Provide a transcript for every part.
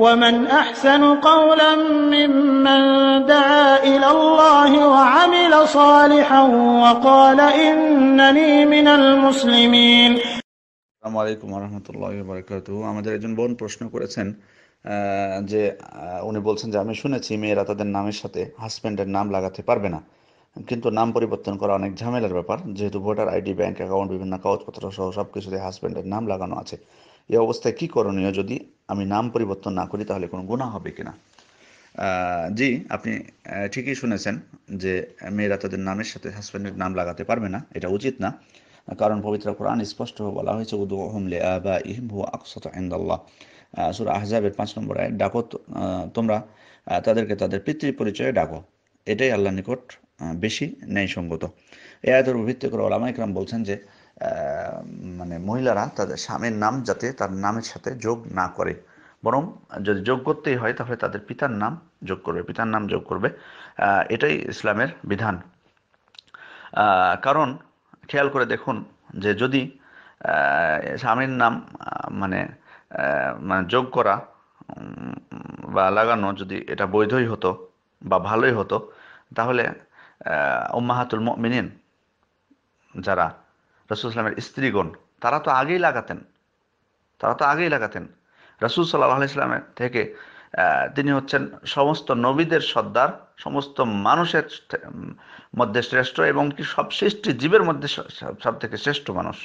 ومن أحسن قولا ممن دعا إلى الله وعمل صالحا وقال إنني من المسلمين। আসসালামু আলাইকুম ওয়া রাহমাতুল্লাহি ওয়া বারাকাতুহু। আমাদের একজন বোন প্রশ্ন করেছেন যে উনি বলছেন যে আমি শুনেছি মেয়েরা তাদের নামের সাথে হাজব্যান্ডের নাম লাগাতে পারবে না, কিন্তু নাম পরিবর্তন করা অনেক ঝামেলার ব্যাপার, যেহেতু ভোটার আইডি, ব্যাংক অ্যাকাউন্ট, বিভিন্ন কাগজপত্র সহ সব কিছুতে হাজব্যান্ডের নাম লাগানো আছে। এই অবস্থায় কি করণীয়? যদি আমি নাম পরিবর্তন না করি তাহলে কোনো গুনাহ হবে কিনা? জি, আপনি ঠিকই শুনেছেন যে মেয়েরা তাদের নামের সাথে হাজব্যান্ডের নাম লাগাতে পারবে না, এটা উচিত না। কারণ পবিত্র কোরআন স্পষ্টভাবে বলা হয়েছে উদউহুম লিআবাইহিম হুয়া আকসাতু ইনদাল্লাহ। সূরা আহজাবের 5 নম্বর আয়াত, ডাকো তোমরা তাদেরকে তাদের পিতৃ পরিচয়ে ডাকো, এটাই আল্লাহর নিকট বেশি ন্যায়সঙ্গত। এই আয়াতের উপর ভিত্তি করে ওলামা ইকরাম বলছেন যে মানে মহিলারা তাদের স্বামীর নাম যাতে তার নামের সাথে যোগ না করে, বরং যদি যোগ করতেই হয় তাহলে তাদের পিতার নাম যোগ করবে, পিতার নাম যোগ করবে। এটাই ইসলামের বিধান। কারণ খেয়াল করে দেখুন যে যদি স্বামীর নাম মানে মানে যোগ করা বা লাগানো যদি এটা বৈধই হতো বা ভালোই হতো, তাহলে উম্মাহাতুল মুমিনিন যারা রাসূল সাল্লাল্লাহু আলাইহি ওয়াসাল্লামের স্ত্রীগণ, তারা তো আগেই লাগাতেন, রাসূল সাল্লাল্লাহু আলাইহি ওয়াসাল্লামের থেকে তিনি হচ্ছেন সমস্ত নবীদের সর্দার, সমস্ত মানুষের মধ্যে শ্রেষ্ঠ, এবং কি সব সৃষ্টি জীবের মধ্যে সব থেকে শ্রেষ্ঠ মানুষ।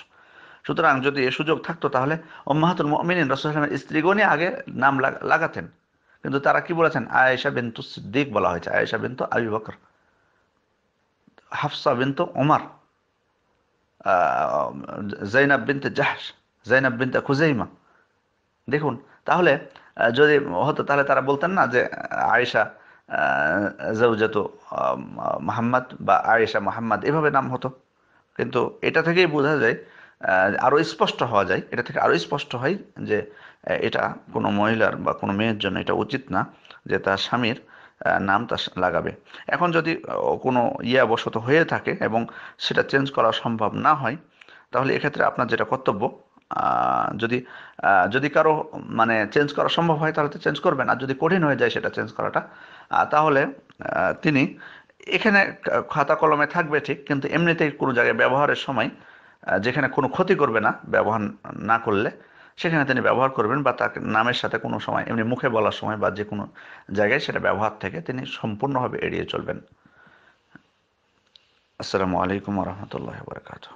সুতরাং যদি এ সুযোগ থাকতো তাহলে উম্মাহাতুল মুমিনিন রাসূল সাল্লাল্লাহু আলাইহি ওয়াসাল্লামের স্ত্রীগণই আগে নাম লাগাতেন। কিন্তু তারা কি বলেছেন? আয়েশা বিনতু সিদ্দিক বলা হয়েছে, আয়েশা বিনতু আবু বকর, হাফসা বিনতু ওমর, জাইনাব বিনতে জাহশ, জাইনাব বিনতে খুজাইমা। দেখুন, তাহলে যদি হতো তাহলে তারা বলতেন না যে আয়েশা জাওজাতু মুহাম্মদ বা আয়েশা মুহাম্মদ, এভাবে নাম হতো। কিন্তু এটা থেকেই বোঝা যায়, আরো স্পষ্ট হওয়া যায়, এটা থেকে আরো স্পষ্ট হয় যে এটা কোনো মহিলার বা কোনো মেয়ের জন্য এটা উচিত না যে তার স্বামীর নাম তা লাগাবে। এখন যদি কোনো বশত হয়ে থাকে এবং সেটা চেঞ্জ করা সম্ভব না হয়, তাহলে এক্ষেত্রে আপনার যেটা কর্তব্য, যদি যদি কারো মানে চেঞ্জ করা সম্ভব হয় তাহলে তো চেঞ্জ করবেন, আর যদি কঠিন হয়ে যায় সেটা চেঞ্জ করাটা, তাহলে তিনি এখানে খাতা কলমে থাকবে ঠিক, কিন্তু এমনিতেই কোনো জায়গায় ব্যবহারের সময় যেখানে কোনো ক্ষতি করবে না ব্যবহার না করলে, সেখানে তিনি ব্যবহার করবেন, বা তাকে নামের সাথে কোনো সময় এমনি মুখে বলার সময় বা যে কোনো জায়গায় সেটা ব্যবহার থেকে তিনি সম্পূর্ণভাবে এড়িয়ে চলবেন। আসসালামু আলাইকুম ওয়া রাহমাতুল্লাহি ওয়া বারাকাতুহু।